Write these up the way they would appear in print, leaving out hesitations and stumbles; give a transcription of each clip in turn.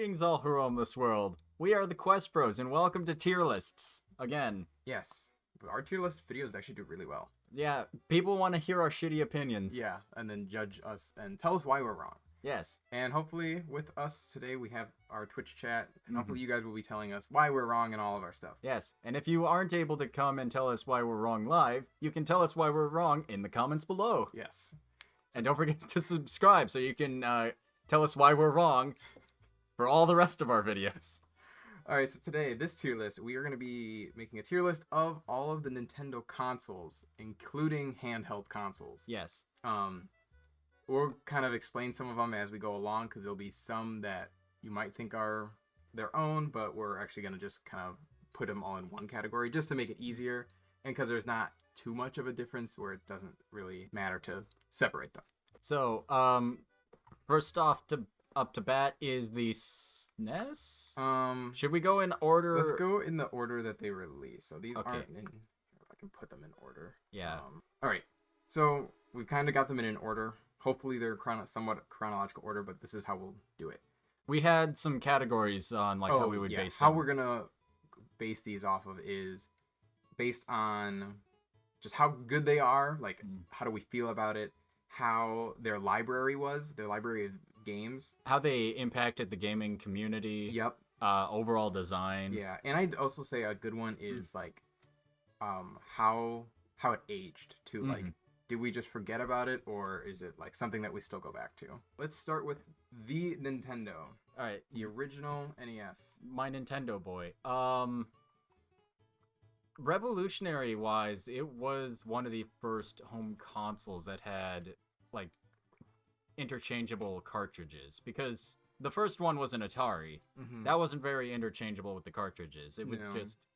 Greetings, all who roam this world. We are the Quest Bros, and welcome to Tier Lists again. Yes, our tier list videos actually do really well. Yeah, people want to hear our shitty opinions. Yeah, and then judge us and tell us why we're wrong. Yes. And hopefully, with us today, we have our Twitch chat, and hopefully, you guys will be telling us why we're wrong and all of our stuff. Yes, and if you aren't able to come and tell us why we're wrong live, you can tell us why we're wrong in the comments below. Yes. And don't forget to subscribe so you can tell us why we're wrong for all the rest of our videos. Alright, so today, this tier list, we are going to be making a tier list of all of the Nintendo consoles, including handheld consoles. Yes. We'll kind of explain some of them as we go along, because there'll be some that you might think are their own, but we're actually going to just kind of put them all in one category, just to make it easier, and because there's not too much of a difference where it doesn't really matter to separate them. So, first off, up to bat is the SNES? Should we go in order? Let's go in the order that they release. So these Okay. aren't in... I can put them in order. Yeah. Alright, so we kind of got them in an order. Hopefully they're somewhat chronological order, but this is how we'll do it. We had some categories on how we would base them. How we're gonna base these off of is based on just how good they are, like how do we feel about it, how their library was, their library of games. How they impacted the gaming community. Yep. Overall design. Yeah, and I'd also say a good one is like how it aged too. Like, did we just forget about it, or is it like something that we still go back to? Let's start with the Nintendo. All right, the original NES. My Nintendo boy. Revolutionary wise, it was one of the first home consoles that had like interchangeable cartridges, because the first one was an Atari. That wasn't very interchangeable with the cartridges. It was just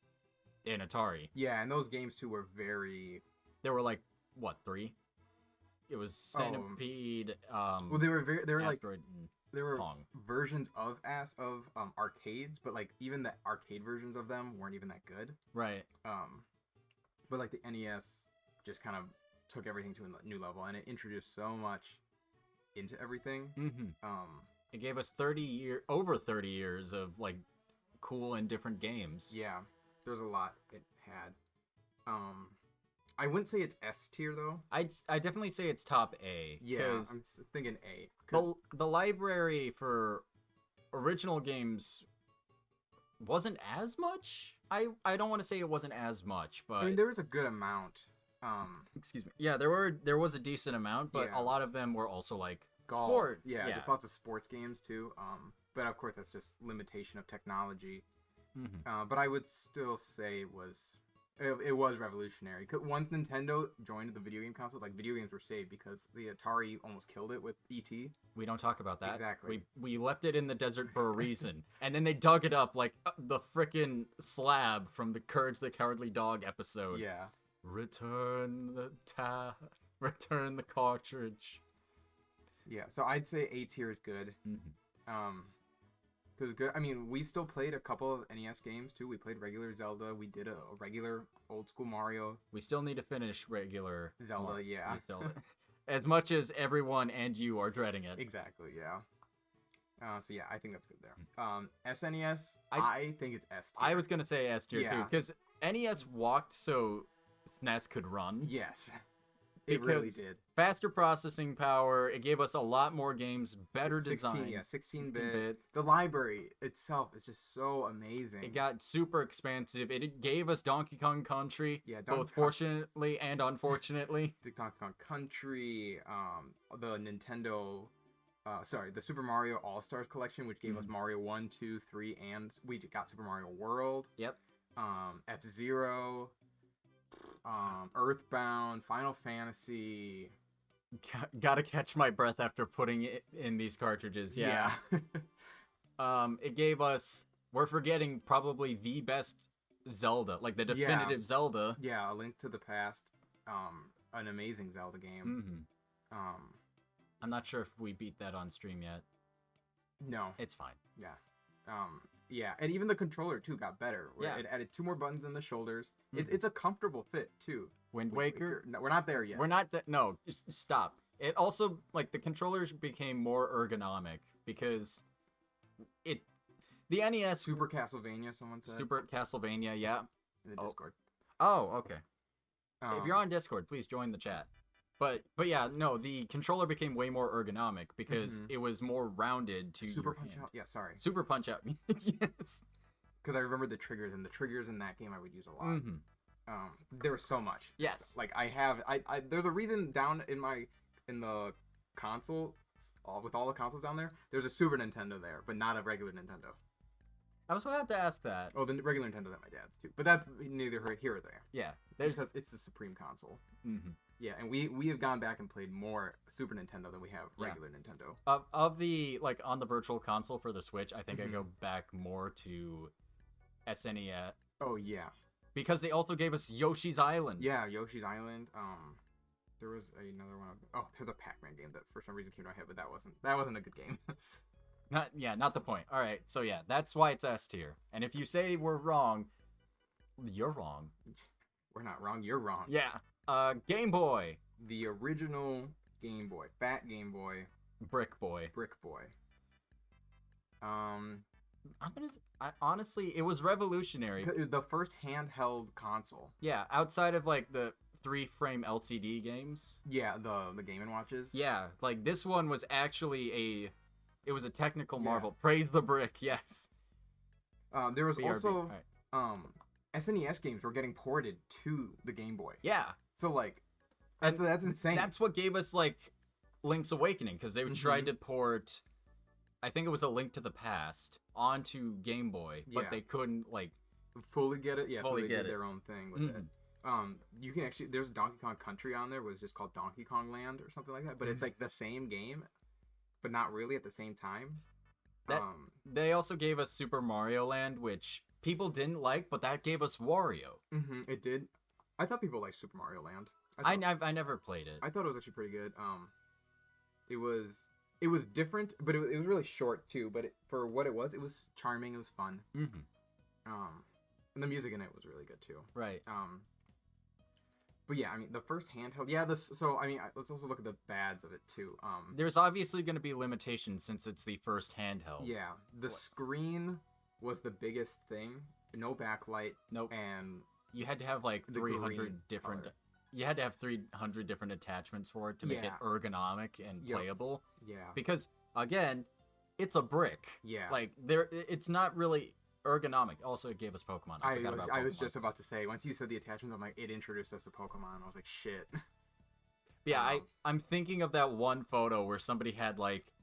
an Atari. Yeah, and those games too were very... There were like, what, 3? It was Centipede, well, they were like... There were Pong. versions of arcades, but like even the arcade versions of them weren't even that good. Right. But like the NES just kind of took everything to a new level, and it introduced so much into everything. It gave us over 30 years of like cool and different games. Yeah, there's a lot it had. I wouldn't say it's S tier though. I definitely say it's top A. Yeah, I'm thinking A. The library for original games wasn't as much. I don't want to say it wasn't as much, but I mean there was a good amount. Excuse me. Yeah, there was a decent amount, but a lot of them were also like golf. Sports. Yeah, there's lots of sports games too. But of course that's just limitation of technology. But I would still say it was revolutionary. Once Nintendo joined the video game console, like video games were saved because the Atari almost killed it with E.T. We don't talk about that. Exactly. We left it in the desert for a reason, and then they dug it up like the frickin' slab from the Courage the Cowardly Dog episode. Yeah. Return the cartridge. Yeah, so I'd say A tier is good. Because good. I mean, we still played a couple of NES games too. We played regular Zelda. We did a regular old school Mario. We still need to finish regular Zelda. Yeah. Zelda. As much as everyone and you are dreading it. Exactly. Yeah. So yeah, I think that's good there. SNES, I think it's S tier. I was gonna say S tier too, because NES walked so SNES could run. Yes. It really did. Faster processing power. It gave us a lot more games, better design. 16-bit. The library itself is just so amazing. It got super expansive. It gave us Donkey Kong Country. Yeah, both fortunately and unfortunately. Donkey Kong Country, the Nintendo, the Super Mario All-Stars collection, which gave us Mario 1, 2, 3, and we got Super Mario World. Yep. F-Zero. Earthbound, Final Fantasy. Gotta catch my breath after putting it in these cartridges. Yeah. It gave us. We're forgetting probably the best Zelda, like the definitive Zelda. Yeah, A Link to the Past. An amazing Zelda game. I'm not sure if we beat that on stream yet. No, it's fine. Yeah. Yeah, and even the controller too got better. Yeah. It added 2 more buttons in the shoulders. It's a comfortable fit too. Wind Waker? No, we're not there yet. We're not no, stop. It also, like, the controllers became more ergonomic because The NES Super Castlevania, someone said. Super Castlevania, yeah. In the Discord. Oh, okay. If you're Um, on Discord, please join the chat. But yeah, no, the controller became way more ergonomic because it was more rounded to Super your Punch hand. Out. Yeah, sorry. Super Punch Out. Yes. Because I remember the triggers, and the triggers in that game I would use a lot. Mm-hmm. There was so much. Yes. Like I there's a reason down in the console, with all the consoles down there, there's a Super Nintendo there, but not a regular Nintendo. I was about to ask that. Oh, the regular Nintendo's at my dad's too, but that's neither here or there. Yeah. It's the supreme console. Mm-hmm. Yeah, and we have gone back and played more Super Nintendo than we have regular Nintendo. Of the, like, on the virtual console for the Switch, I think I go back more to SNES. Oh yeah. Because they also gave us Yoshi's Island. Yeah, Yoshi's Island. There was another one. Oh, there's a Pac-Man game that for some reason came to my head, but that wasn't a good game. Not the point. All right, so yeah, that's why it's S tier. And if you say we're wrong, you're wrong. We're not wrong. You're wrong. Yeah. Game Boy. The original Game Boy, Fat Game Boy, Brick Boy. Brick Boy. Honestly, it was revolutionary. The first handheld console. Yeah, outside of like the 3-frame LCD games. Yeah, the Game & Watches. Yeah, like this one was actually it was a technical marvel. Praise the brick, yes. There was BRB. also Right. SNES games were getting ported to the Game Boy. Yeah. So like that's insane. That's what gave us like Link's Awakening, because they tried to port, I think it was A Link to the Past, onto Game Boy, but they couldn't like fully get it. Yeah, so they did it. their own thing with it. You can actually, there's Donkey Kong Country on there, was just called Donkey Kong Land or something like that, but it's like the same game, but not really at the same time. They also gave us Super Mario Land, which people didn't like, but that gave us Wario. It did. I thought people liked Super Mario Land. I never played it. I thought it was actually pretty good. It was different, but it was really short too. But for what it was charming. It was fun. And the music in it was really good too. Right. But yeah, I mean, the first handheld. Yeah, so I mean, let's also look at the bads of it too. There's obviously going to be limitations since it's the first handheld. Yeah, the screen was the biggest thing. No backlight. Nope. And you had to have like 300 different. color. You had to have 300 different attachments for it to make it ergonomic and playable. Yeah. Because again, it's a brick. Yeah. Like it's not really ergonomic. Also, it gave us Pokemon. I was just about to say, once you said the attachments, I'm like, it introduced us to Pokemon. I was like, shit. Yeah, I'm thinking of that one photo where somebody had like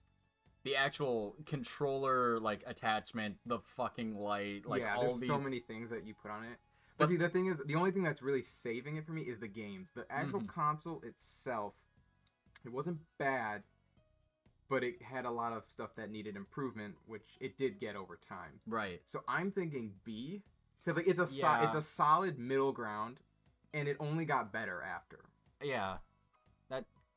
the actual controller like attachment, the fucking light, like all these. So many things that you put on it. But see, the thing is, the only thing that's really saving it for me is the games. The actual console itself, it wasn't bad, but it had a lot of stuff that needed improvement, which it did get over time. Right. So I'm thinking B, because like it's a solid middle ground, and it only got better after. Yeah.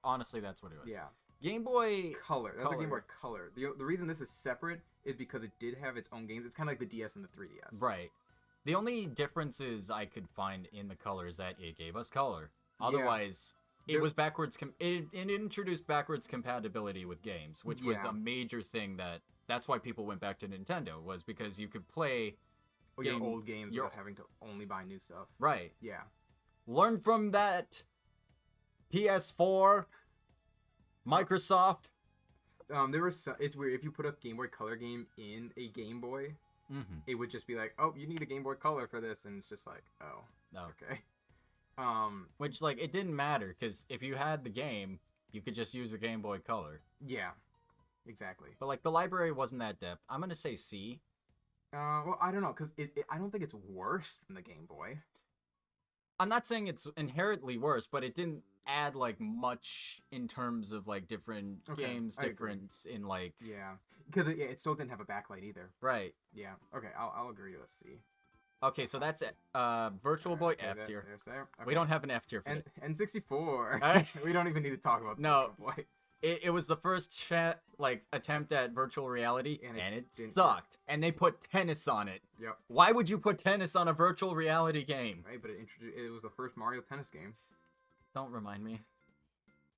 Honestly, that's what it was. Yeah. Game Boy Color. That's a Game Boy Color. The reason this is separate is because it did have its own games. It's kind of like the DS and the 3DS. Right. The only differences I could find in the color is that it gave us color. Otherwise, it was backwards. It introduced backwards compatibility with games, which was a major thing. That's why people went back to Nintendo, was because you could play your old games without having to only buy new stuff. Right. Yeah. Learn from that. PS4. Microsoft. It's weird, if you put a Game Boy Color game in a Game Boy, it would just be like, oh, you need a Game Boy Color for this, and it's just like, oh, no, okay. Which, like, it didn't matter, because if you had the game, you could just use a Game Boy Color. Yeah, exactly. But like, the library wasn't that depth. I'm gonna say C. Well, I don't know, because I don't think it's worse than the Game Boy. I'm not saying it's inherently worse, but it didn't add like much in terms of like different games, difference in like because it still didn't have a backlight either. Right. Yeah. Okay, I'll agree to a C. Okay, so that's it. Virtual Boy F tier. Okay. We don't have an F tier for it. N64. We don't even need to talk about no. Virtual Boy. It was the first attempt at virtual reality, and it sucked. And they put tennis on it. Yep. Why would you put tennis on a virtual reality game? Right, but it was the first Mario Tennis game. Don't remind me.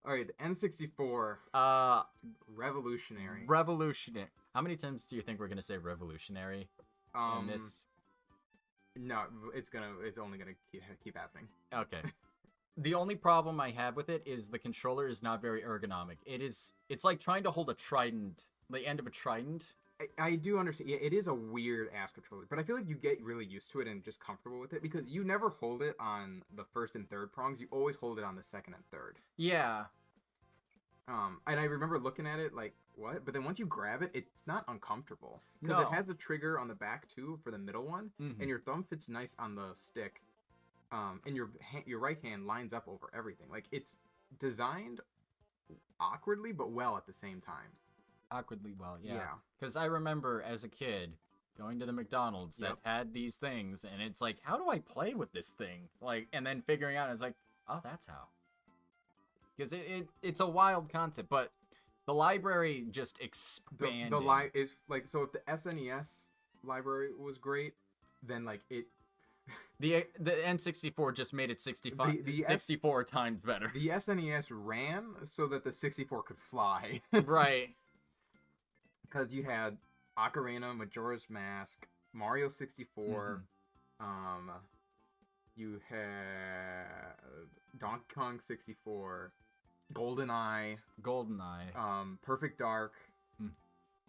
Alright, the N64. Revolutionary. How many times do you think we're gonna say revolutionary in this? No, it's only gonna keep happening. Okay. The only problem I have with it is the controller is not very ergonomic. It's like trying to hold a trident, the end of a trident. I do understand. Yeah, it is a weird ass controller, but I feel like you get really used to it and just comfortable with it because you never hold it on the first and third prongs. You always hold it on the second and third. Yeah. And I remember looking at it like, what? But then once you grab it, it's not uncomfortable. Because it has the trigger on the back, too, for the middle one. Mm-hmm. And your thumb fits nice on the stick. And your right hand lines up over everything. Like, it's designed awkwardly, but well at the same time. Awkwardly well, yeah. Because I remember, as a kid, going to the McDonald's that had these things, and it's like, how do I play with this thing? Like, and then figuring out, it's like, oh, that's how. Because it's a wild concept, but the library just expanded. Is like, so if the SNES library was great, then like it. The N64 just made it 64 times better. The SNES ran so that the 64 could fly. Right. Because you had Ocarina, Majora's Mask, Mario 64. You had Donkey Kong 64. GoldenEye, Perfect Dark.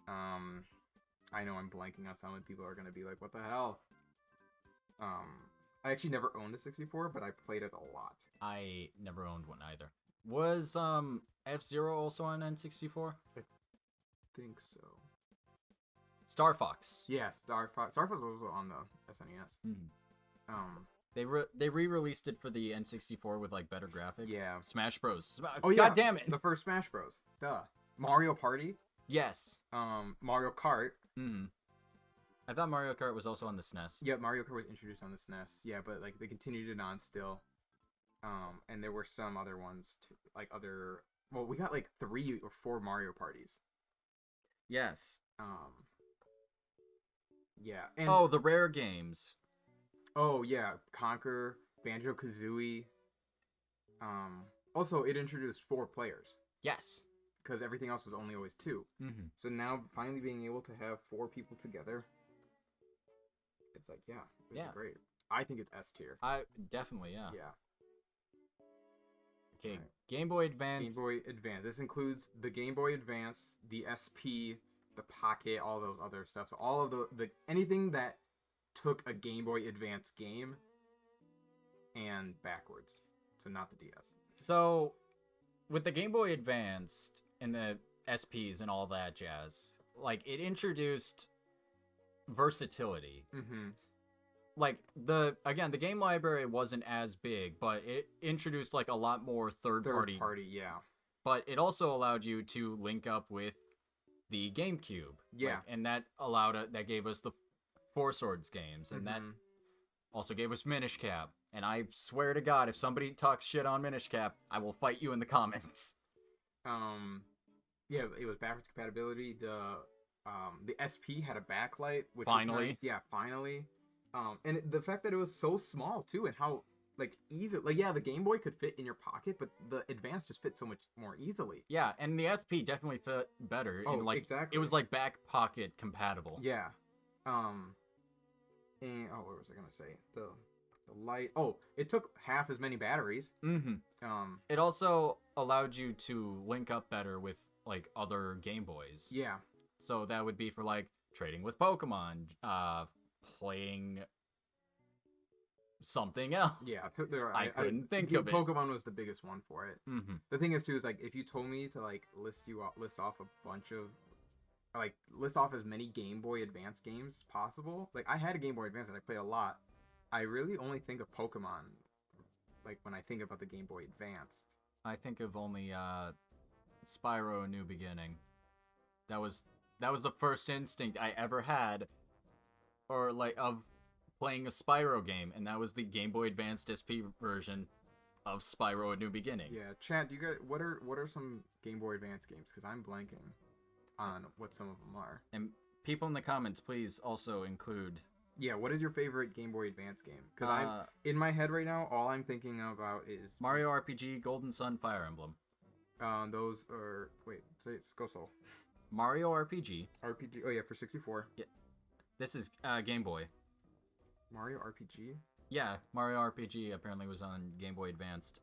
I know I'm blanking on some, and people are gonna be like, "What the hell?" I actually never owned a 64, but I played it a lot. I never owned one either. Was F-Zero also on N64? I think so. Star Fox. Yeah, Star Fox. Star Fox was also on the SNES. They re-released it for the N64 with like better graphics. Yeah. Smash Bros. Oh yeah, God damn it! The first Smash Bros. Duh. Mario Party. Yes. Mario Kart. I thought Mario Kart was also on the SNES. Yeah, Mario Kart was introduced on the SNES. Yeah, but like they continued it on still. And there were some other ones too, like other. Well, we got like 3 or 4 Mario parties. Yes. Yeah. And, the rare games. Oh yeah, Conquer, Banjo-Kazooie. Also, it introduced 4 players. Yes. Because everything else was only always 2. So now, finally being able to have 4 people together, it's like, it's great. I think it's S tier. Definitely, yeah. Yeah. Okay, right. Game Boy Advance. Game Boy Advance. This includes the Game Boy Advance, the SP, the Pocket, all those other stuff. So all of the anything that took a Game Boy Advance game and backwards. So not the DS. So with the Game Boy Advance and the SPs and all that jazz, like it introduced versatility. Like the game library wasn't as big, but it introduced like a lot more third party, yeah. But it also allowed you to link up with the GameCube. Yeah. And that gave us the Four Swords games, and that also gave us Minish Cap. And I swear to God, if somebody talks shit on Minish Cap, I will fight you in the comments. Yeah, it was backwards compatibility. The SP had a backlight, which finally, was nice. Yeah, finally. And the fact that it was so small too, and how like easy, like the Game Boy could fit in your pocket, but the Advance just fit so much more easily. Yeah, and the SP definitely fit better. Oh, like, exactly. It was like back pocket compatible. Yeah. And what was I gonna say? The light. Oh, it took half as many batteries. It also allowed you to link up better with like other Game Boys. Yeah. So that would be for like trading with Pokemon, playing something else. Yeah, I couldn't think of it. Pokemon was the biggest one for it. The thing is too is like if you told me to like list off as many Game Boy Advance games as possible. Like I had a Game Boy Advance and I played a lot. I really only think of Pokemon like when I think about the Game Boy Advance. I think of only Spyro: A New Beginning. That was the first instinct I ever had, or like of playing a Spyro game, and that was the Game Boy Advanced SP version of Spyro: A New Beginning. Yeah, Chad, you got what are some Game Boy Advance games? Because I'm blanking on what some of them are. And people in the comments, please also include. Yeah, what is your favorite Game Boy Advance game? Because I'm in my head right now, all I'm thinking about is Mario RPG, Golden Sun, Fire Emblem. Those are go slow. Mario RPG. RPG. Oh yeah, for 64. This is Game Boy. Mario RPG. Yeah, Mario RPG apparently was on Game Boy Advanced.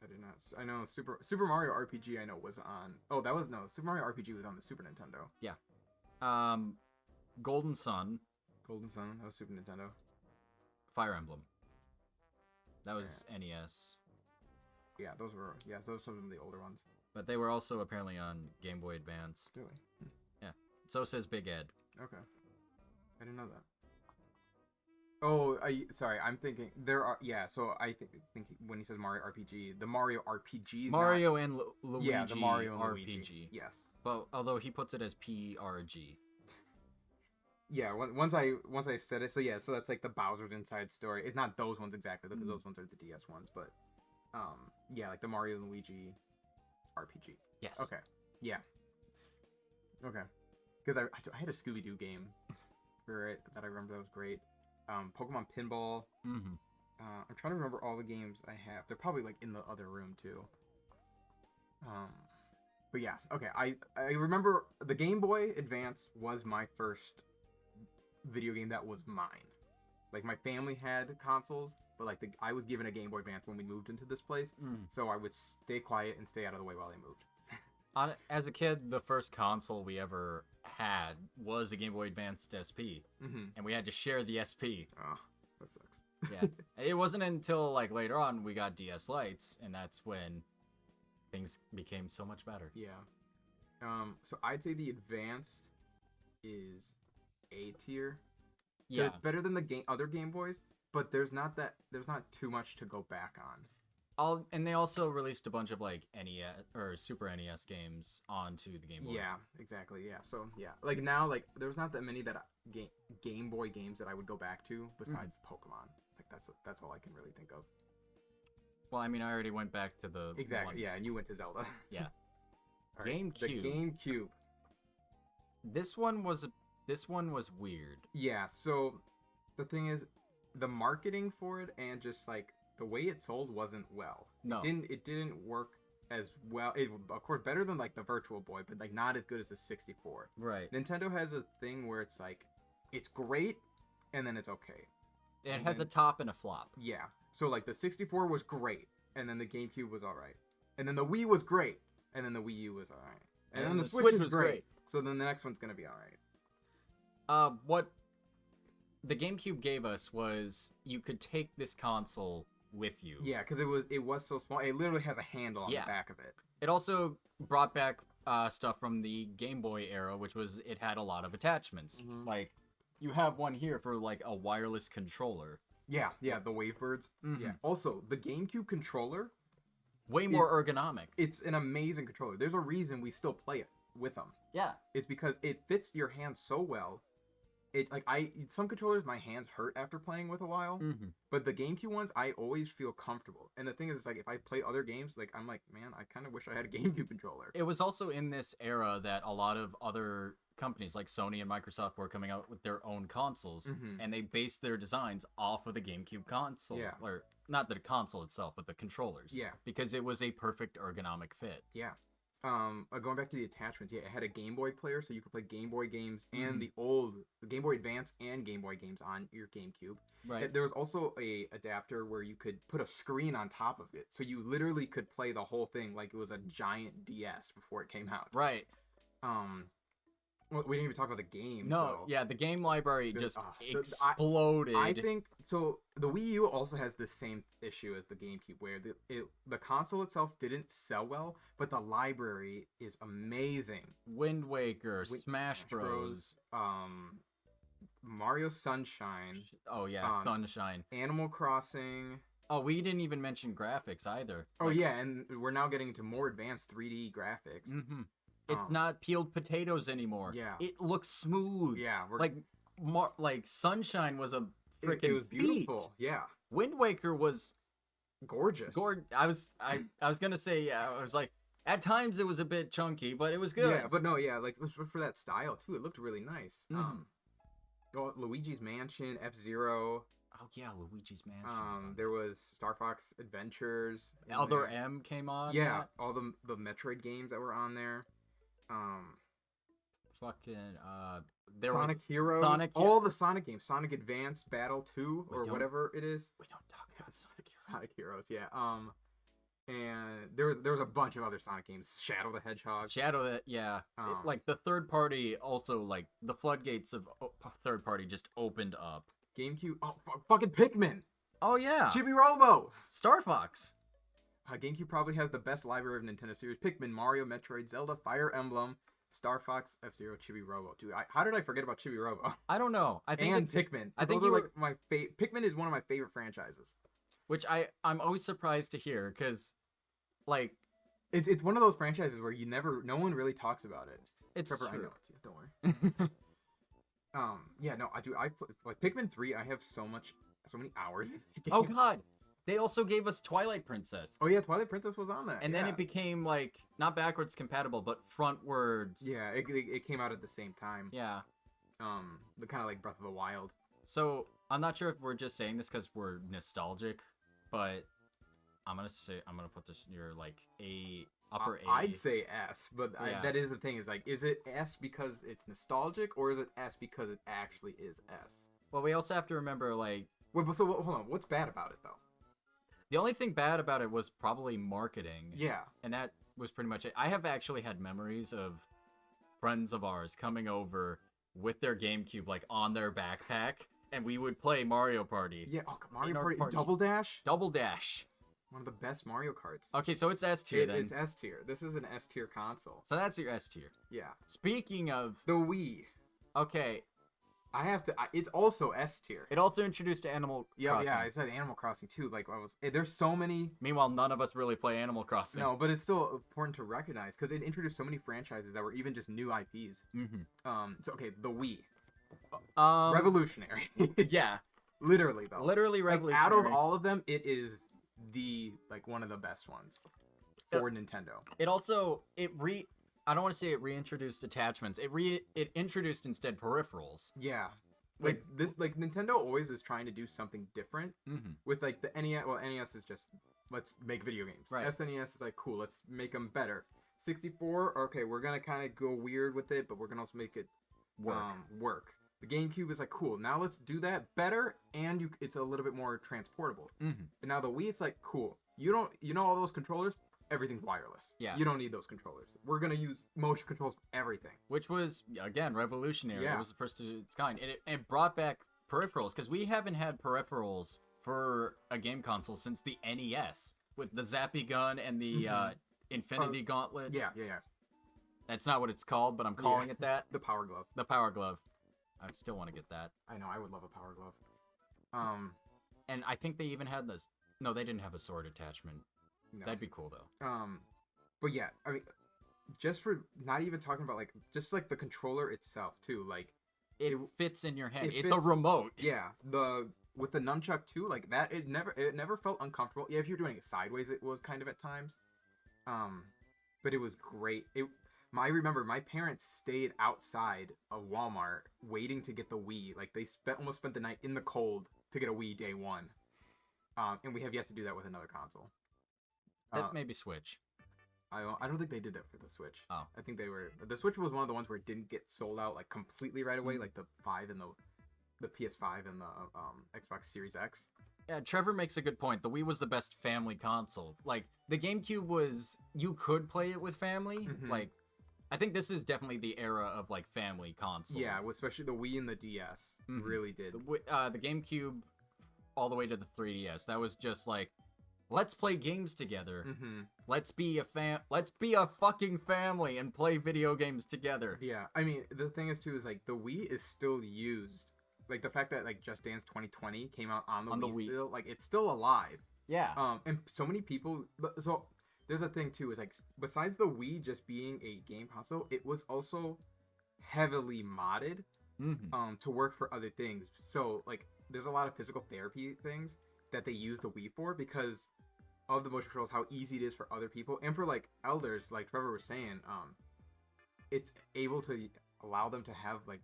I did not. I know Super Mario RPG. I know was on. Oh, that was no. Super Mario RPG was on the Super Nintendo. Yeah. Golden Sun. Golden Sun. That was Super Nintendo. Fire Emblem. That was NES. Yeah, those were some of the older ones. But they were also apparently on Game Boy Advanced. Really? Yeah. So says Big Ed. Okay. I didn't know that. Oh, sorry. I'm thinking there are. Yeah. So I think when he says Mario RPG, the Mario RPG. Mario and Luigi. Yeah, the Mario and RPG. Luigi. Yes. But although he puts it as PRG. Yeah. Once I said it, so that's like the Bowser's Inside Story. It's not those ones exactly because those ones are the DS ones, but yeah, like the Mario and Luigi RPG. Yes. Okay. Yeah. Okay. Because I had a Scooby Doo game for it that I remember that was great. Pokemon Pinball. Mm-hmm. I'm trying to remember all the games I have. They're probably like in the other room too. But yeah, okay. I remember the Game Boy Advance was my first video game that was mine. Like my family had consoles, but like I was given a Game Boy Advance when we moved into this place, so I would stay quiet and stay out of the way while they moved. As a kid, the first console we ever had was a Game Boy Advanced SP, and we had to share the SP. Oh, that sucks. Yeah, it wasn't until like later on we got DS Lites, and that's when things became so much better. Yeah. So I'd say the Advanced is A tier. Yeah, it's better than the other Game Boys, but there's not too much to go back on. And they also released a bunch of like NES or Super NES games onto the Game Boy. Yeah, exactly. Yeah. So yeah, like now, like there's not that many that Game Boy games that I would go back to besides Pokemon. Like that's all I can really think of. Well, I mean, I already went back to the exactly. one. Yeah, and you went to Zelda. Yeah. All right, GameCube. The GameCube. This one was weird. Yeah. So the thing is, the marketing for it and just like the way it sold wasn't well. No. It didn't work as well. It, of course, better than like the Virtual Boy, but like not as good as the 64. Right. Nintendo has a thing where it's like, it's great, and then it's okay. It has a top and a flop. Yeah. So like the 64 was great, and then the GameCube was alright. And then the Wii was great, and then the Wii U was alright. And then the Switch was great. So then the next one's gonna be alright. What the GameCube gave us was you could take this console with you. Yeah, because it was so small. It literally has a handle on the back of it. It also brought back stuff from the Game Boy era, which was it had a lot of attachments. Like you have one here for like a wireless controller. Yeah, the Wavebirds. Yeah. Also, the GameCube controller, way more ergonomic. It's an amazing controller. There's a reason we still play it with them. Yeah. It's because it fits your hands so well. Some controllers my hands hurt after playing with a while, but the GameCube ones I always feel comfortable. And the thing is, it's like if I play other games, like I'm like, man, I kind of wish I had a GameCube controller. It was also in this era that a lot of other companies like Sony and Microsoft were coming out with their own consoles, and they based their designs off of the GameCube console. Yeah. Or not the console itself, but the controllers. Yeah. Because it was a perfect ergonomic fit. Yeah. Going back to the attachments, yeah, it had a Game Boy player, so you could play Game Boy games and the Game Boy Advance and Game Boy games on your GameCube. Right. There was also a adapter where you could put a screen on top of it, so you literally could play the whole thing like it was a giant DS before it came out. Right. Well, we didn't even talk about the games. No, so. yeah, the game library just exploded. I think so. The Wii U also has the same issue as the GameCube, where the console itself didn't sell well, but the library is amazing. Wind Waker, Smash Bros. Mario Sunshine. Oh yeah, Sunshine. Animal Crossing. Oh, we didn't even mention graphics either. Oh yeah, and we're now getting into more advanced 3D graphics. It's not peeled potatoes anymore. Yeah. It looks smooth. Yeah. Like Sunshine was a freaking It was beautiful. Yeah. Wind Waker was gorgeous. I was gonna say, yeah, I was like, at times it was a bit chunky, but it was good. Yeah, but no, yeah, like it was for that style too. It looked really nice. Luigi's Mansion, F-Zero. Oh yeah, Luigi's Mansion. There was Star Fox Adventures. Elder M came on. Yeah, all the Metroid games that were on there. fucking Sonic Heroes, Sonic, all the Sonic games, Sonic Advance Battle 2 We or don't- whatever it is. We don't talk about Sonic Heroes. Sonic Heroes, yeah. And there was a bunch of other Sonic games. Shadow the Hedgehog. Shadow, yeah. Like the third party, also like the floodgates of third party just opened up. GameCube. Oh, fucking Pikmin. Oh yeah, Chibi Robo. Star Fox. GameCube probably has the best library of Nintendo series: Pikmin, Mario, Metroid, Zelda, Fire Emblem, Star Fox, F-Zero, Chibi Robo. Dude, how did I forget about Chibi Robo? I don't know. I think And it's, Pikmin. I think Those you are were, like Pikmin is one of my favorite franchises. which I'm always surprised to hear because, like, It's one of those franchises where no one really talks about it. it's Trevor, I true. know it's don't worry. Yeah, no, I do. Like Pikmin 3. I have so many hours. In the Oh game. god, they also gave us Twilight Princess. Oh yeah, Twilight Princess was on that. And then yeah. it became like not backwards compatible, but frontwards. Yeah, it came out at the same time. Yeah. The kind of like Breath of the Wild. So I'm not sure if we're just saying this because we're nostalgic, but I'm gonna put this near like a upper A. I'd say S, but Yeah. that is the thing. Is like, is it S because it's nostalgic, or is it S because it actually is S? Well, we also have to remember like Wait, hold on. What's bad about it though? the only thing bad about it was probably marketing. Yeah. And that was pretty much it. I have actually had memories of friends of ours coming over with their GameCube like on their backpack, and we would play Mario Party. Yeah. Oh, Mario Our Party, party. Double Dash. Double Dash. One of the best Mario Karts. Okay, so it's S tier then. It's S tier. This is an S tier console. So that's your S tier. Yeah. Speaking of, The Wii. okay, It's also S tier. it also introduced Animal Crossing. Yeah. I said Animal Crossing too. Like there's so many. Meanwhile, none of us really play Animal Crossing. No, but it's still important to recognize because it introduced so many franchises that were even just new IPs. Mm-hmm. So okay, the Wii. Revolutionary. Revolutionary. Yeah, Literally though. literally Like, revolutionary. out of all of them, it is one of the best ones for Nintendo. It also I don't want to say it reintroduced attachments. It introduced instead peripherals. Yeah. Like Nintendo always is trying to do something different Mm-hmm. with like the NES. Well, NES is just let's make video games. Right. SNES is like cool. Let's make them better. 64. Okay, we're gonna kind of go weird with it, but we're gonna also make it work. The GameCube is like cool. Now let's do that better, and it's a little bit more transportable. Mm-hmm. And now the Wii, it's like cool. You know all those controllers. Everything's wireless. Yeah. You don't need those controllers. We're gonna use motion controls for everything. Which was again revolutionary. Yeah. It was the first of its kind. It brought back peripherals because we haven't had peripherals for a game console since the NES with the Zappy gun and the Infinity Gauntlet. Yeah. That's not what it's called, but I'm calling it that. The Power Glove. The Power Glove. I still want to get that. I know. I would love a Power Glove. And I think they even had this. No, they didn't have a sword attachment. No. That'd be cool though. But yeah, I mean, just for not even talking about like just like the controller itself too, like It fits in your hand. it It's a fits- remote. yeah, with the nunchuck too, like that, it never felt uncomfortable. Yeah, if you're doing it sideways, it was kind of at times, but it was great. I remember my parents stayed outside of Walmart waiting to get the Wii. Like they almost spent the night in the cold to get a Wii day one, and we have yet to do that with another console. That maybe Switch. I don't think they did that for the Switch. Oh. I think the Switch was one of the ones where it didn't get sold out like completely right away, like the 5 and the PS5 and the Xbox Series X. Yeah, Trevor makes a good point. The Wii was the best family console. Like, the GameCube was... You could play it with family. Mhm. Like, I think this is definitely the era of, like, family consoles. Yeah, especially the Wii and the DS Mhm. really did. The GameCube all the way to the 3DS. That was just like, let's play games together. Mm-hmm. Let's be a fucking family and play video games together. Yeah, I mean, the thing is too is like the Wii is still used. Like the fact that like Just Dance 2020 came out on the Wii still, like it's still alive. Yeah. And so many people. So there's a thing too is like besides the Wii just being a game console, it was also heavily modded Mm-hmm. to work for other things. So like there's a lot of physical therapy things that they use the Wii for because of the motion controls, how easy it is for other people and for like elders, like Trevor was saying. It's able to allow them to have like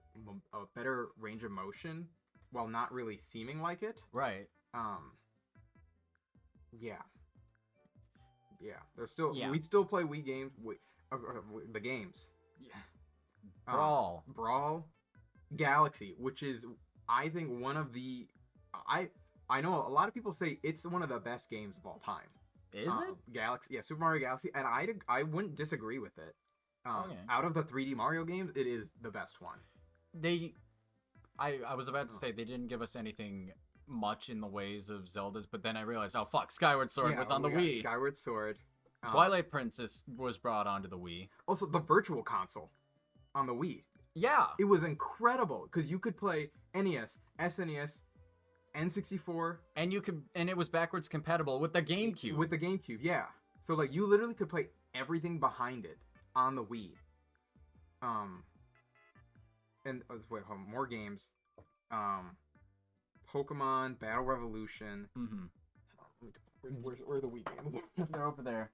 a better range of motion while not really seeming like it. Right. Yeah. There's still Yeah. we'd still play Wii games. The games. Yeah. Brawl, Galaxy, which is I think one of the I know a lot of people say it's one of the best games of all time. Is it? Galaxy, yeah, Super Mario Galaxy, and I wouldn't disagree with it. Okay. Out of the 3D Mario games, it is the best one. I was about to say they didn't give us anything much in the ways of Zeldas, but then I realized, oh fuck, Skyward Sword was on the Wii. Skyward Sword. Twilight Princess was brought onto the Wii. Also, the Virtual Console on the Wii. Yeah. It was incredible because you could play NES, SNES, N64, and it was backwards compatible with the GameCube. With the GameCube, yeah. So like you literally could play everything behind it on the Wii. And wait, hold on, more games. Pokemon Battle Revolution. Where are the Wii games? They're over there.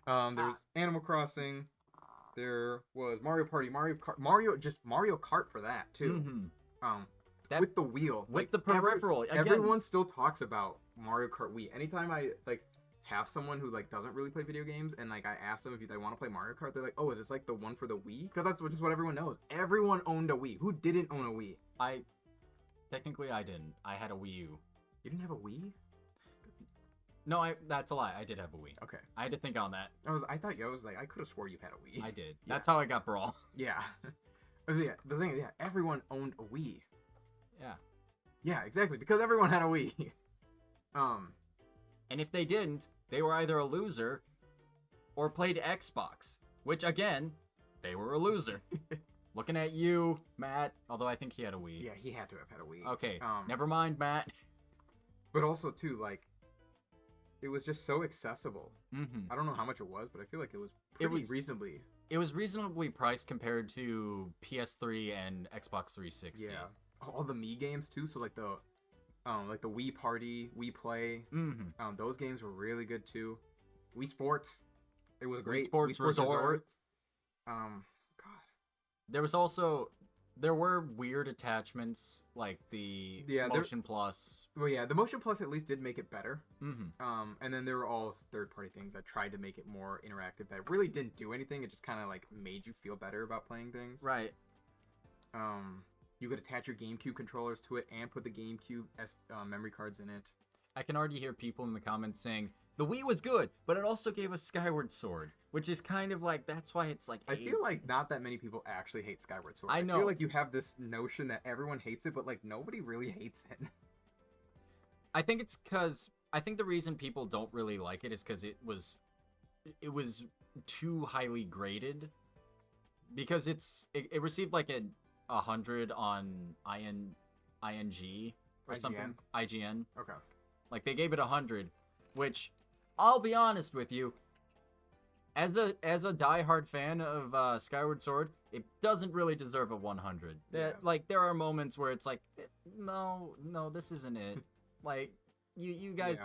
There's Animal Crossing. There was Mario Party, Mario Kart for that too. With the wheel, with the peripheral. Everyone still talks about Mario Kart Wii. Anytime I have someone who doesn't really play video games and I ask them if they want to play Mario Kart, they're like, "Oh, is this the one for the Wii?" Because that's just what everyone knows. Everyone owned a Wii. Who didn't own a Wii? Technically I didn't. I had a Wii U. You didn't have a Wii? No, that's a lie. I did have a Wii. Okay. I had to think on that. I could have swore you had a Wii. I did. Yeah. That's how I got Brawl. Yeah. Yeah. The thing is, yeah, everyone owned a Wii. Yeah. Yeah, exactly. Because everyone had a Wii. And if they didn't, they were either a loser or played Xbox, which again, they were a loser. Looking at you, Matt, although I think he had a Wii. Yeah, he had to have had a Wii. Okay, never mind, Matt. But also, too, it was just so accessible. Mm-hmm. I don't know how much it was, but I feel like it was pretty reasonably. It was reasonably priced compared to PS3 and Xbox 360. Yeah, all the Mii games too. So the Wii Party, Wii Play. Mm-hmm. Those games were really good too. Wii Sports, it was great. Wii Sports Resort. God. There were weird attachments like the Motion Plus. Well, yeah, the Motion Plus at least did make it better. Mm-hmm. And then there were all third-party things that tried to make it more interactive that really didn't do anything. It just kind of made you feel better about playing things. Right. You could attach your GameCube controllers to it and put the GameCube memory cards in it. I can already hear people in the comments saying, the Wii was good, but it also gave us Skyward Sword, which is kind of that's why it's I feel like not that many people actually hate Skyward Sword. I know. I feel like you have this notion that everyone hates it, but nobody really hates it. I think it's because the reason people don't really like it is because it was too highly graded. Because it received a 100 on ING or something. IGN. Okay. They gave it 100, which I'll be honest with you, as a diehard fan of Skyward Sword, it doesn't really deserve a 100. Yeah. There are moments where it's no, this isn't it. You guys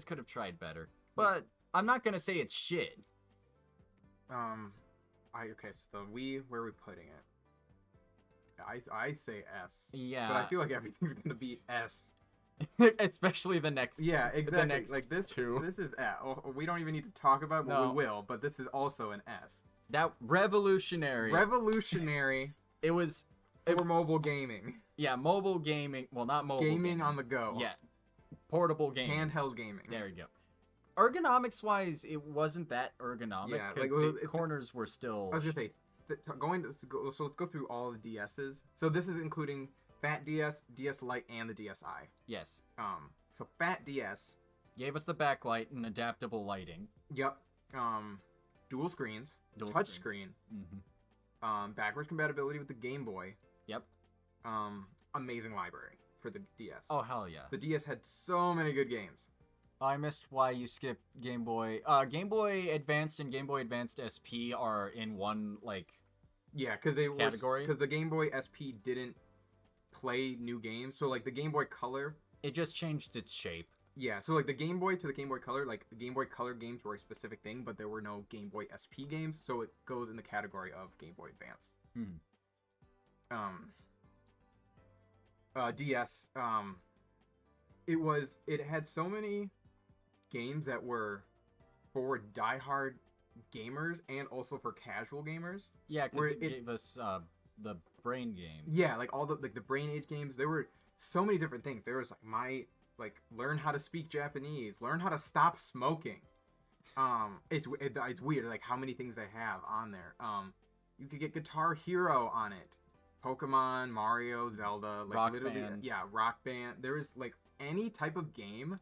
could have tried better. But I'm not gonna say it's shit. Okay, so the Wii, where are we putting it? I say S. Yeah. But I feel like everything's gonna be S. Especially the next. Yeah, exactly. The next this two. This is S. We don't even need to talk about it, but we will. But this is also an S. That revolutionary. It was for mobile gaming. Yeah, mobile gaming. Well, not mobile gaming on the go. Yeah, portable gaming. Handheld gaming. There you go. Ergonomics wise, it wasn't that ergonomic. Yeah, the corners were still. I was gonna say, so let's go through all the DSs. So this is including Fat DS, DS Lite, and the DSi. Yes. So Fat DS gave us the backlight and adaptable lighting. Yep. Dual screens, touch screen. Mm-hmm. Backwards compatibility with the Game Boy. Yep. Amazing library for the DS. Oh hell yeah. The DS had so many good games. I missed why you skipped Game Boy. Game Boy Advanced and Game Boy Advanced SP are in one Yeah, because category. Because the Game Boy SP didn't play new games, so the Game Boy Color. It just changed its shape. Yeah, so the Game Boy to the Game Boy Color, the Game Boy Color games were a specific thing, but there were no Game Boy SP games, so it goes in the category of Game Boy Advance. DS, it had so many games that were for diehard gamers and also for casual gamers. Yeah, where because it gave us the brain game. Yeah, like all the brain age games. There were so many different things. There was learn how to speak Japanese, learn how to stop smoking. It's weird like how many things they have on there. You could get Guitar Hero on it, Pokemon, Mario, Zelda, like Rock literally, Band. yeah, Rock Band. There was like any type of game.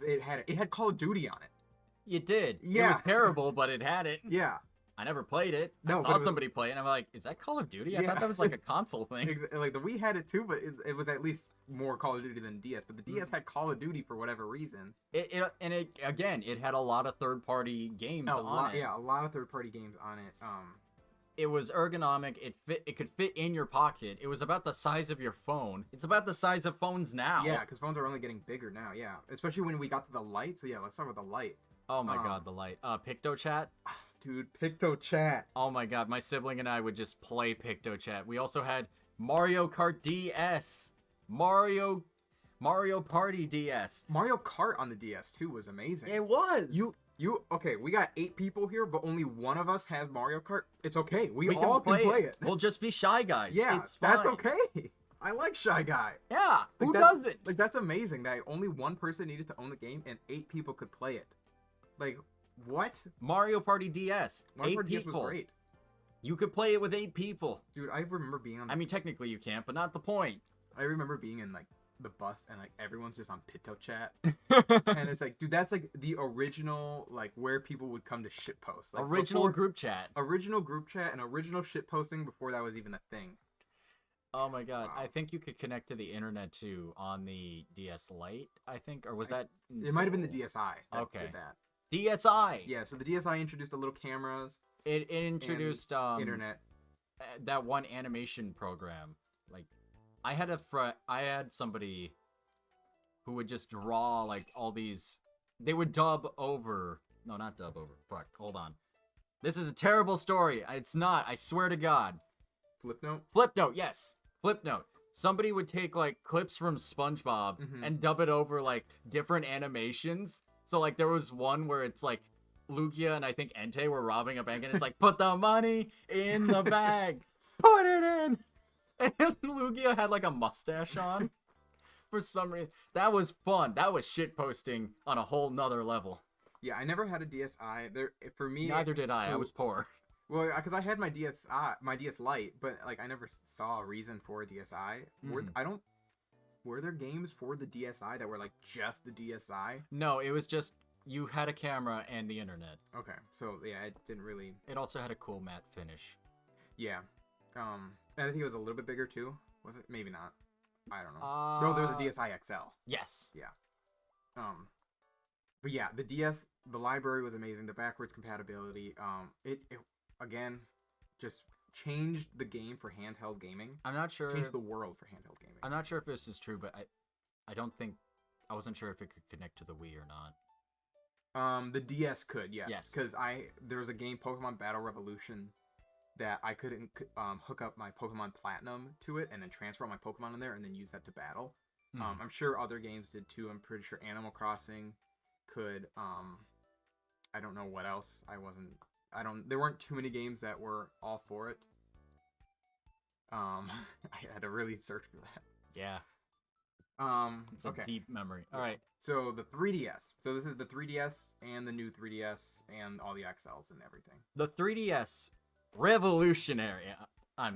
It had Call of Duty on it. It did. Yeah. It was terrible, but it had it. Yeah. I never played it. No, I but saw it was- somebody play it, and I'm like, is that Call of Duty? I Yeah. thought that was like a console thing. Like the Wii had it too, but it was at least more Call of Duty than DS. But the DS had Call of Duty for whatever reason. It had a lot of third-party games on it. Yeah, a lot of third-party games on it. It was ergonomic. It could fit in your pocket. It was about the size of your phone. It's about the size of phones now. Yeah, because phones are only getting bigger now. Yeah, especially when we got to the light. So yeah, let's talk about the light. Oh my god, the light. PictoChat. Dude, PictoChat. Oh my god, my sibling and I would just play PictoChat. We also had Mario Kart DS, Mario Party DS. Mario Kart on the DS too was amazing. It was. Okay, we got 8 people here, but only one of us has Mario Kart. It's okay. We can all can play it. We'll just be shy guys. Yeah, it's fine. that's okay. I like Shy Guy. Yeah, who that's- doesn't? Like that's amazing that only one person needed to own the game and 8 people could play it. Like what? Mario Party DS. Mario 8 Party DS people. was great. You could play it with 8 people. Dude, I remember being on. I mean, technically you can't, but not the point. I remember being in like the bus and like everyone's just on PictoChat, and it's like, dude, that's like the original like where people would come to shitpost. Like, Original group chat. Original group chat and original shitposting before that was even a thing. Oh my god, Wow. I think you could connect to the internet too on the DS Lite, I think, or was that? It might have been the DSi that Okay. did that. DSi. Yeah, so the DSi introduced the little cameras, It introduced internet. that one animation program. Like, I had somebody who would just draw like all these. They would dub over. No, not dub over. Fuck. Hold on. This is a terrible story. It's not. I swear to God. Flipnote. Flipnote. Yes. Flipnote. Somebody would take like clips from SpongeBob Mhm. and dub it over like different animations. So like there was one where it's like Lugia and I think Entei were robbing a bank and it's like, put the money in the bag, put it in. And Lugia had like a mustache on for some reason. That was fun. That was shit posting on a whole nother level. Yeah, I never had a DSi. There for me. Neither did I. I was poor. Well, because I had my my DS Lite, but like I never saw a reason for a DSi. Mhm. Were there games for the DSi that were like just the DSi? No, it was just you had a camera and the internet. Okay, so yeah, it didn't really. It also had a cool matte finish. Yeah, and I think it was a little bit bigger too. Was it? Maybe not. I don't know. No, there was a DSi XL. Yes. But yeah, the DS, the library was amazing. The backwards compatibility, it again, just changed the game for handheld gaming. I'm not sure. Changed the world for handheld gaming. I'm not sure if this is true, but I wasn't sure if it could connect to the Wii or not. The DS could, yes. Yes. Because there was a game, Pokemon Battle Revolution, that I couldn't hook up my Pokemon Platinum to it and then transfer all my Pokemon in there and then use that to battle. I'm sure other games did too. I'm pretty sure Animal Crossing could. I don't know what else. There weren't too many games that were all for it. I had to really search for that. Yeah. It's Okay. a deep memory. All right. So the 3DS. So this is the 3DS and the new 3DS and all the XLs and everything. The 3DS, revolutionary. I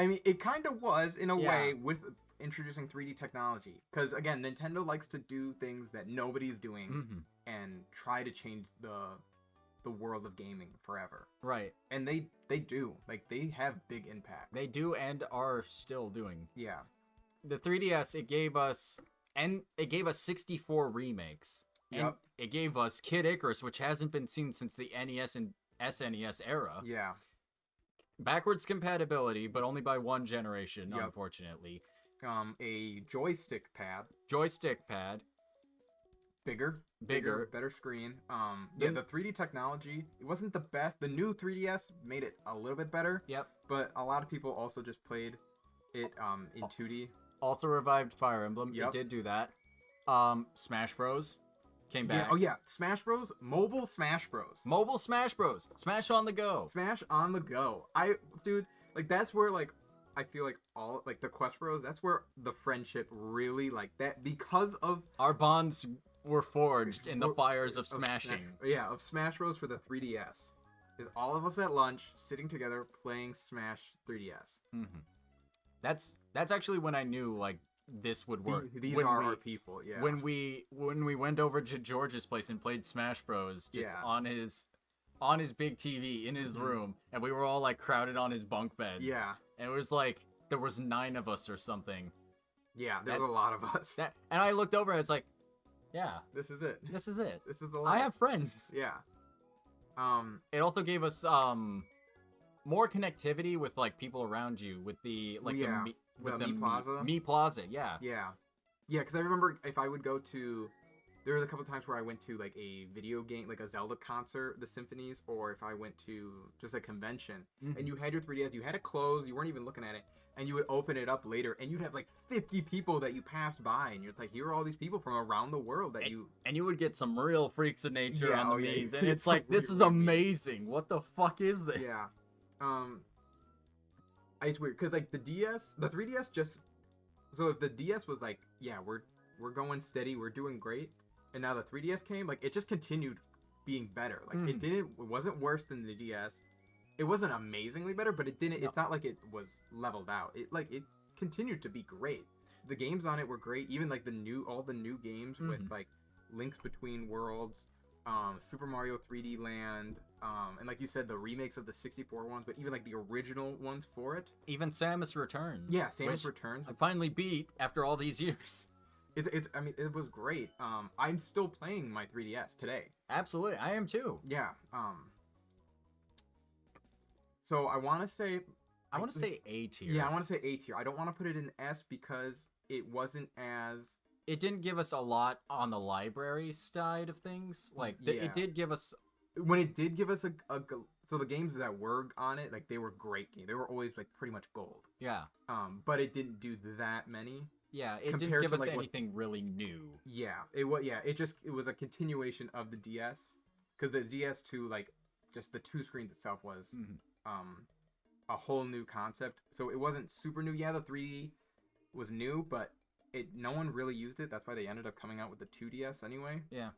mean, it kind of was in a Yeah. way with introducing 3D technology. Because again, Nintendo likes to do things that nobody's doing Mhm. and try to change the world of gaming forever. Right. And they do. Like they have big impact. They do and are still doing. Yeah. The 3DS, it gave us 64 remakes. And Yep. it gave us Kid Icarus, which hasn't been seen since the NES and SNES era. Yeah. Backwards compatibility, but only by one generation, Yep. unfortunately. A joystick pad, Joystick pad. bigger, better screen. Then- The 3D technology, it wasn't the best. The new 3DS made it a little bit better, Yep. but a lot of people also just played it in 2D. Also revived Fire Emblem. Yep. It did do that. Smash Bros. came back. Yeah. Oh yeah, Smash Bros. Mobile Smash Bros. Mobile Smash Bros. Smash on the go. Smash on the go. Dude, like that's where like I feel like all like the Quest Bros. That's where the friendship really like that because of Our bonds were forged in the fires of smashing. Of Smash Bros. For the 3DS. Is all of us at lunch sitting together playing Smash 3DS. Mm-hmm. That's actually when I knew like this would work. These are our people. Yeah. When we went over to George's place and played Smash Bros. Just on his big TV in his room, and we were all like crowded on his bunk bed. Yeah. And it was like there was 9 of us or something. Yeah, there was a lot of us. And I looked over and it's like, yeah, this is it. This is it. This is the life. I have friends. Yeah. It also gave us more connectivity with like people around you with the like the Mii Plaza. Mii Plaza, yeah. Yeah. Yeah, because I remember if I would go to, there was a couple times where I went to like a video game, like a Zelda concert, the symphonies, or if I went to just a convention, and you had your 3DS, you had it closed, you weren't even looking at it, and you would open it up later, and you'd have like 50 people that you passed by, and you're like, here are all these people from around the world that and you would get some real freaks of nature on the Mii's, and it's some like, this is amazing. What the fuck is this? Yeah. It's weird because like the 3DS just, so the DS was like, yeah, we're going steady, we're doing great, and now the 3DS came, like it just continued being better. Like it wasn't worse than the DS. It wasn't amazingly better, but it didn't. No. It's not like it was leveled out. It continued to be great. The games on it were great. Even like all the new games with like links between worlds, Super Mario 3D Land, and like you said, the remakes of the 64 ones, but even like the original ones for it. Even Samus Returns. Yeah, Samus Returns. I finally beat after all these years. I mean, it was great. I'm still playing my 3DS today. Absolutely, I am too. Yeah. So I want to say A tier. Yeah, I want to say A tier. I don't want to put it in S because it wasn't as... It didn't give us a lot on the library side of things. Like, it did give us... When it did give us so the games that were on it, like, they were great games. They were always, like, pretty much gold. Yeah. But it didn't do that many. Yeah, it didn't give us anything really new. Yeah, it was. Yeah, it was a continuation of the DS, because the DS2, like, just the 2 screens itself was a whole new concept. So it wasn't super new. Yeah, the 3 was new, but no one really used it. That's why they ended up coming out with the 2DS anyway. Yeah.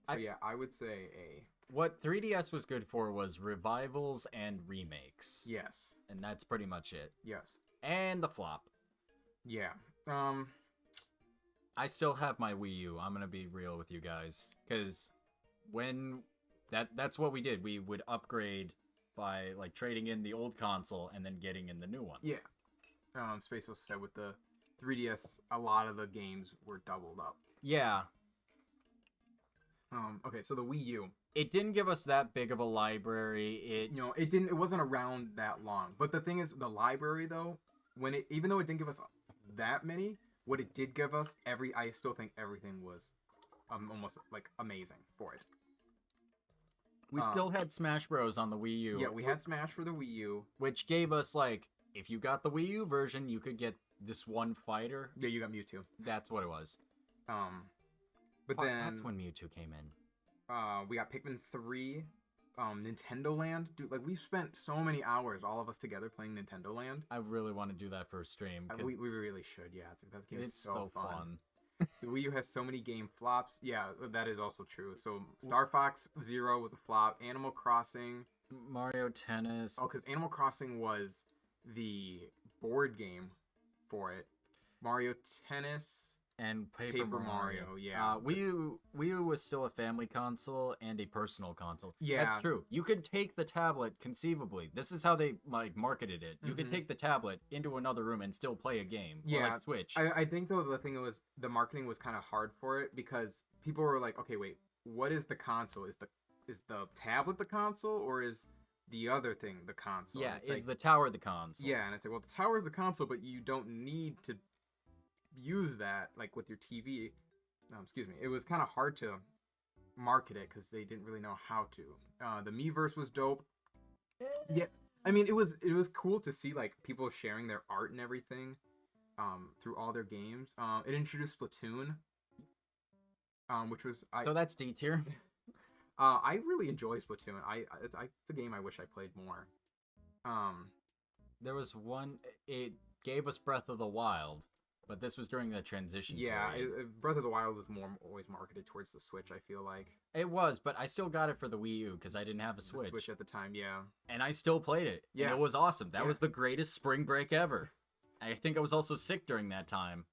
I would say A. What 3DS was good for was revivals and remakes. Yes. And that's pretty much it. Yes. And the flop. Yeah. I still have my Wii U. I'm gonna be real with you guys, because when that's what we did. We would upgrade by like trading in the old console and then getting in the new one. Yeah. Space was said with the 3DS, a lot of the games were doubled up. Yeah. Okay, so the Wii U. It didn't give us that big of a library. It wasn't around that long. But the thing is, the library though, even though it didn't give us that many, what it did give us, I still think everything was almost like amazing for it. We still had Smash Bros on the Wii U. Yeah, we had Smash for the Wii U, which gave us like, if you got the Wii U version, you could get this one fighter. Yeah, you got Mewtwo. That's what it was. But then that's when Mewtwo came in. We got Pikmin 3, Nintendo Land. Dude, like we spent so many hours, all of us together, playing Nintendo Land. I really want to do that for a stream. We really should. Yeah, that game is so fun. The Wii U has so many game flops. Yeah, that is also true. So Star Fox Zero was a flop. Animal Crossing, Mario Tennis. Oh, because Animal Crossing was the board game for it. Mario Tennis. And Paper Mario. Yeah. Wii U was still a family console and a personal console. Yeah. That's true. You could take the tablet, conceivably. This is how they like marketed it. You could take the tablet into another room and still play a game. Yeah. Or like Switch. I think, though, the thing was, the marketing was kind of hard for it because people were like, okay, wait, what is the console? Is the tablet the console, or is the other thing the console? Yeah, is the tower the console? Yeah, and it's like, well, the tower is the console, but you don't need to use that like with your TV. Excuse me. It was kind of hard to market it because they didn't really know how to. The Miiverse was dope. Yeah, I mean, it was cool to see like people sharing their art and everything through all their games. It introduced Splatoon. which was So that's D tier. I really enjoy Splatoon. It's a game I wish I played more. There was one. It gave us Breath of the Wild, but this was during the transition Yeah, period. Breath of the Wild was always marketed towards the Switch, I feel like. It was, but I still got it for the Wii U because I didn't have a The Switch. Switch at the time, yeah. And I still played it. Yeah. And it was awesome. That Yeah. was the greatest spring break ever. I think I was also sick during that time.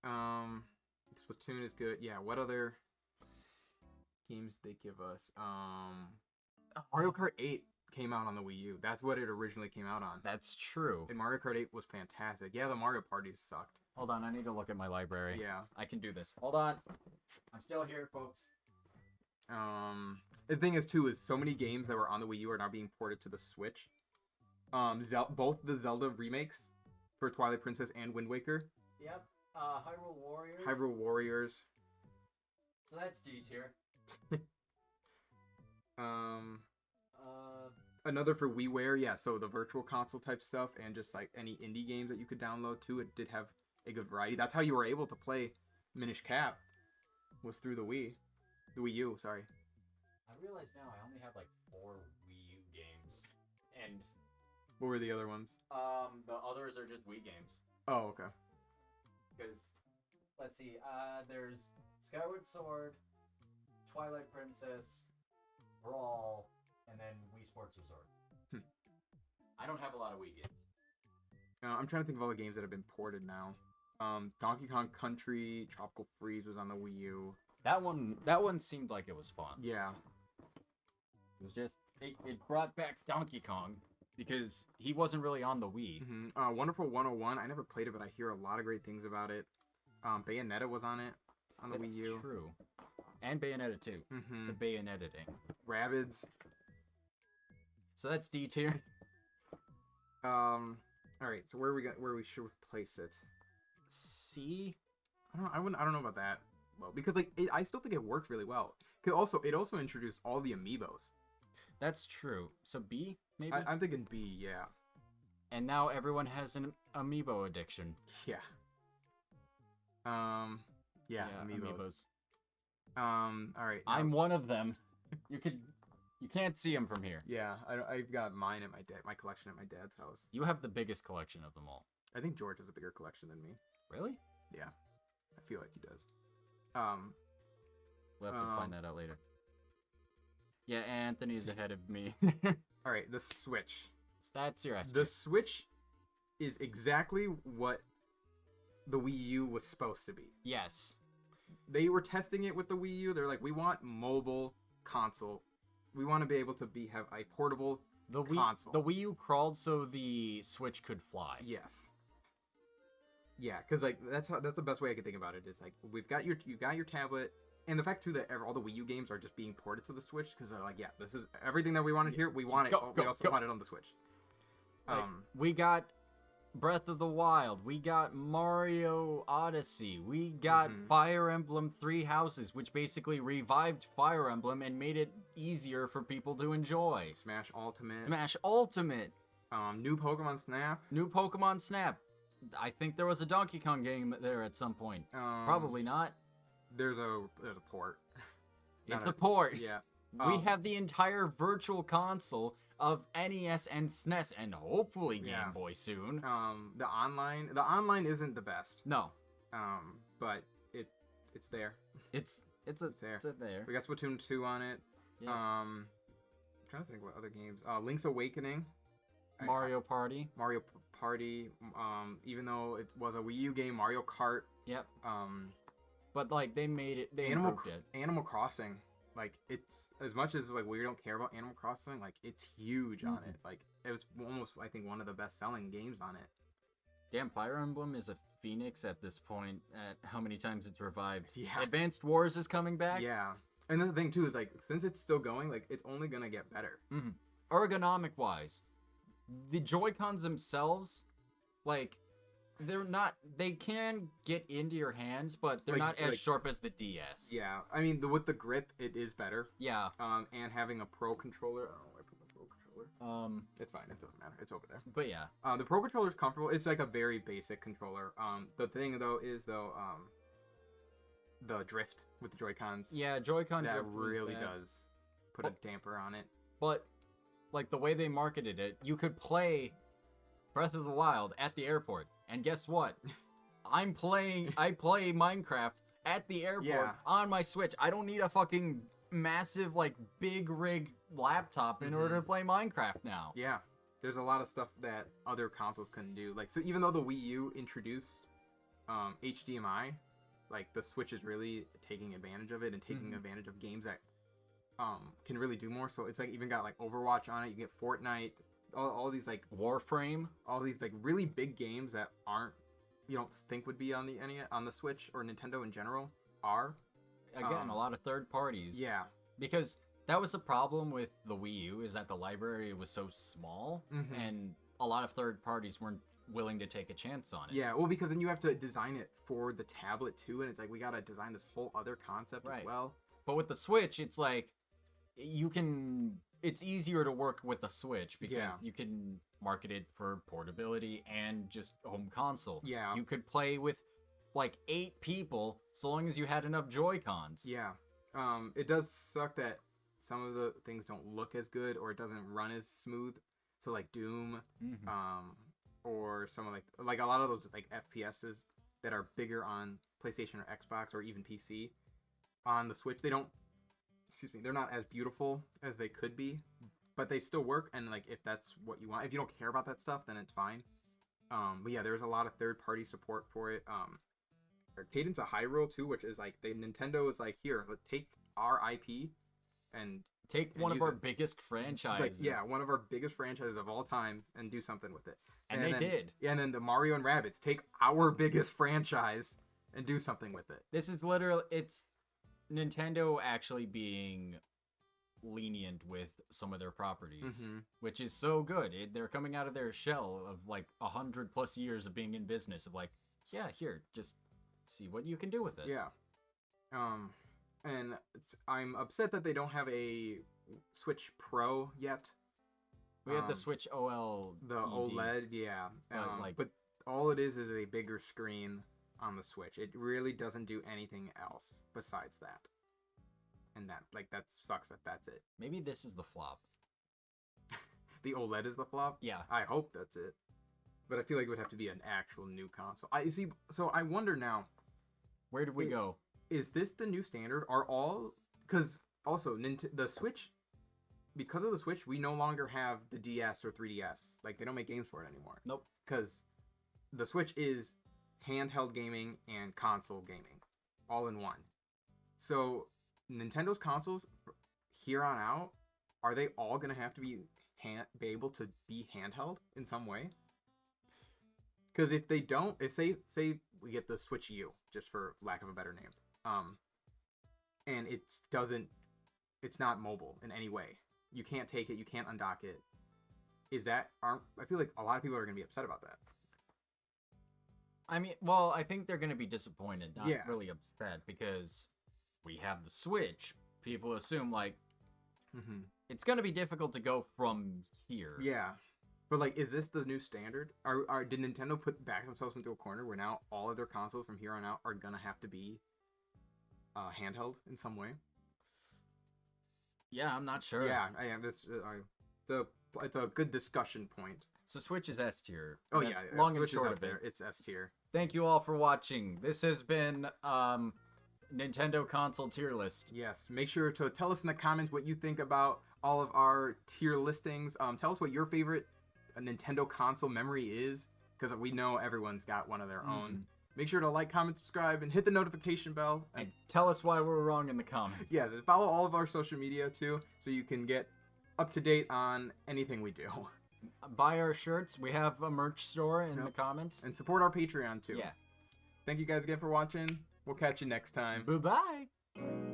Splatoon is good. Yeah, what other games did they give us? Mario Kart 8 came out on the Wii U. That's what it originally came out on. That's true. And Mario Kart 8 was fantastic. Yeah, the Mario parties sucked. Hold on, I need to look at my library. Yeah. I can do this. Hold on. I'm still here, folks. The thing is too is so many games that were on the Wii U are now being ported to the Switch. Both the Zelda remakes for Twilight Princess and Wind Waker. Yep. Hyrule Warriors. Hyrule Warriors. So that's D tier. Another for WiiWare, yeah. So the virtual console type stuff and just like any indie games that you could download too. It did have a good variety. That's how you were able to play Minish Cap. Was through the Wii U. Sorry. I realize now I only have like 4 Wii U games, and What were the other ones? the others are just Wii games. Oh, okay. Because let's see, there's Skyward Sword, Twilight Princess, Brawl, and then Wii Sports Resort. I don't have a lot of Wii games. I'm trying to think of all the games that have been ported now. Donkey Kong Country, Tropical Freeze was on the Wii U. That one seemed like it was fun. Yeah. It was just it brought back Donkey Kong because he wasn't really on the Wii. Wonderful 101. I never played it, but I hear a lot of great things about it. Bayonetta was on it on the Wii U. True. And Bayonetta 2. The Bayonetting. Rabbids. So that's D tier. All right. So where we should place it? C. I don't know about that. Well, because like I still think it worked really well. It also introduced all the amiibos. That's true. So B maybe. I'm thinking B. Yeah. And now everyone has an amiibo addiction. Yeah. Yeah. Amiibos. All right. Now, I'm one of them. You can't see them from here. Yeah. I've got mine at my collection at my dad's house. You have the biggest collection of them all. I think George has a bigger collection than me. Really? Yeah. I feel like he does. We'll have to find that out later. Yeah, Anthony's ahead of me. All right, the Switch. That's your S. The Switch is exactly what the Wii U was supposed to be. Yes. They were testing it with the Wii U. They're like, we want mobile console. We want to be able to have a portable console. The Wii U crawled so the Switch could fly. Yes. Yeah, because like that's the best way I could think about it. Is like you got your tablet, and the fact too that all the Wii U games are just being ported to the Switch because they're like, yeah, this is everything that we wanted here. We want it. We also want it on the Switch. Like, we got Breath of the Wild. We got Mario Odyssey. We got Fire Emblem 3 Houses, which basically revived Fire Emblem and made it easier for people to enjoy. Smash Ultimate. New Pokemon Snap. I think there was a Donkey Kong game there at some point. Probably not. There's a port. It's a port. Yeah. We have the entire virtual console of NES and SNES and hopefully Game Boy soon. The online isn't the best. No. But it's there. It's there. It's there. We got Splatoon 2 on it. Yeah. I'm trying to think what other games. Link's Awakening. Mario Party. Even though it was a Wii U game, Mario Kart. Yep. But like they made it. They improved it. Animal Crossing. Like it's as much as like we don't care about Animal Crossing. Like it's huge on it. Like it was almost I think one of the best-selling games on it. Damn, Fire Emblem is a phoenix at this point. At how many times it's revived. Yeah. Advanced Wars is coming back. Yeah. And the thing too is like since it's still going, like it's only gonna get better. Ergonomic wise, the Joy-Cons themselves, like, they can get into your hands, but they're not as sharp as the DS. Yeah, I mean, with the grip, it is better. Yeah. And having a Pro controller, I don't know where I put my Pro controller. It's fine, it doesn't matter, it's over there. But yeah. The Pro controller is comfortable. It's like a very basic controller. The thing though is the drift with the Joy-Cons. Yeah, Joy-Con That drift was really bad. does put a damper on it. But like the way they marketed it, you could play Breath of the Wild at the airport. And guess what? I play Minecraft at the airport Yeah. on my Switch. I don't need a fucking massive like big rig laptop in order to play Minecraft now. Yeah, there's a lot of stuff that other consoles couldn't do. Like, so even though the Wii U introduced HDMI, like the Switch is really taking advantage of it and taking advantage of games that can really do more. So it's like even got like Overwatch on it. You get Fortnite, all these like Warframe, all these like really big games that aren't, you don't think would be on the Switch or Nintendo in general are. again, a lot of third parties. Yeah. Because that was the problem with the Wii U, is that the library was so small and a lot of third parties weren't willing to take a chance on it. Yeah, well, because then you have to design it for the tablet too, and it's like we gotta design this whole other concept as well. But with the Switch, it's like it's easier to work with the Switch because you can market it for portability and just home console. Yeah. You could play with like 8 people so long as you had enough Joy-Cons. Yeah. It does suck that some of the things don't look as good or it doesn't run as smooth. So like Doom, or some of like a lot of those like FPSs that are bigger on PlayStation or Xbox or even PC on the Switch, they're not as beautiful as they could be, but they still work. And like if that's what you want, if you don't care about that stuff, then it's fine. But yeah, there's a lot of third-party support for it. Cadence of Hyrule too, which is like Nintendo is like, here, take our IP and take one of our biggest franchises. Like, one of our biggest franchises of all time and do something with it. And they did. Yeah, and then the Mario and Rabbids, take our biggest franchise and do something with it. This is literally, it's Nintendo actually being lenient with some of their properties, which is so good. They're coming out of their shell of like 100+ years of being in business of like, yeah, here, just see what you can do with it. Yeah. And I'm upset that they don't have a Switch Pro yet. We have the Switch OLED. The OLED, yeah. But all it is a bigger screen on the Switch. It really doesn't do anything else besides that. And that sucks that that's it. Maybe this is the flop. The OLED is the flop? Yeah. I hope that's it. But I feel like it would have to be an actual new console. So I wonder now. Where did we go? Is this the new standard? Because also the Switch, because of the Switch, we no longer have the DS or 3DS. Like, they don't make games for it anymore. Nope. Because the Switch is handheld gaming and console gaming all in one. So Nintendo's consoles here on out, are they all going to have to be able to be handheld in some way? Because if they don't, say we get the Switch U, just for lack of a better name, and it's not mobile in any way. You can't take it, you can't undock it. I feel like a lot of people are going to be upset about that. I mean, well, I think they're going to be disappointed, not really upset, because we have the Switch. People assume, like, it's going to be difficult to go from here. Yeah. But, like, is this the new standard? Did Nintendo back themselves into a corner where now all of their consoles from here on out are going to have to be handheld in some way? Yeah, I'm not sure. Yeah, I am. It's a good discussion point. So Switch is S tier. Oh, yeah. Long Switch and short is up of there. it. It's S tier. Thank you all for watching. This has been Nintendo console tier list. Yes. Make sure to tell us in the comments what you think about all of our tier listings. Tell us what your favorite Nintendo console memory is, because we know everyone's got one of their own. Make sure to like, comment, subscribe, and hit the notification bell. And tell us why we're wrong in the comments. Yeah, follow all of our social media too, so you can get up to date on anything we do. Buy our shirts. We have a merch store in the comments. And support our Patreon too. Yeah. Thank you guys again for watching. We'll catch you next time. Bye-bye.